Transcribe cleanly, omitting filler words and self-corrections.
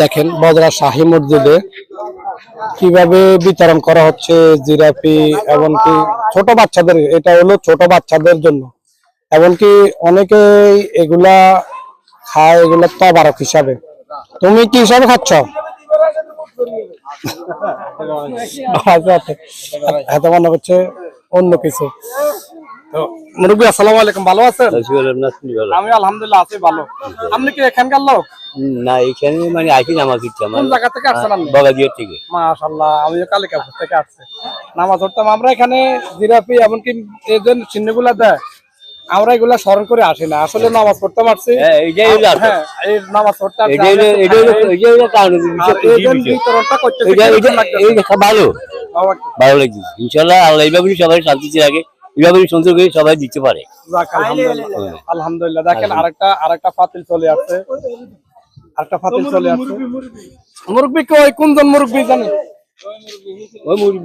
দেখেন বদরা শাহী মসজিদে কিভাবে বিতরণ করা হচ্ছে জিলাপি, এমনকি ছোট বাচ্চাদের, এটা হলো ছোট বাচ্চাদের জন্য। এমনকি অনেকেই এগুলা খায়, এগুলা তবারক হিসাবে। তুমি কি হিসাবে খাচ্ছ? এত মনে হচ্ছে অন্য কিছু। মুরব্বী আসসালামু আলাইকুম, ভালো আছেন? আমি আলহামদুলিল্লাহ আছি ভালো। আপনি কি এখানকার লোক? না, এখানে মানে আসি নামাজ পড়তে। কোন জায়গা থেকে আসছেন আপনি? বগাদিয়া থেকে। মাশাআল্লাহ, আমিও কালিকাপুর থেকে আসছি নামাজ পড়তাম। আমরা এখানে জিলাপি এমনকি এই যে চিহ্নগুলা দেয়, আমরা এগুলা স্মরণ করে আসি না, আসলে নামাজ পড়তে পারছি। হ্যাঁ, এই নামাজ পড়তে ভালো ভালো লাগছে ইনশাল্লাহ। আল্লাহ এইভাবে সবাই শান্তিতে রাখে, এইভাবে সুন্দর করে সবাই দিতে পারে। আলহামদুলিল্লাহ। দেখেন আরেকটা ফাতিল চলে আসছে, মুরব্বী কই, কোনজন মুরব্বী জানেন? ওই মুরগি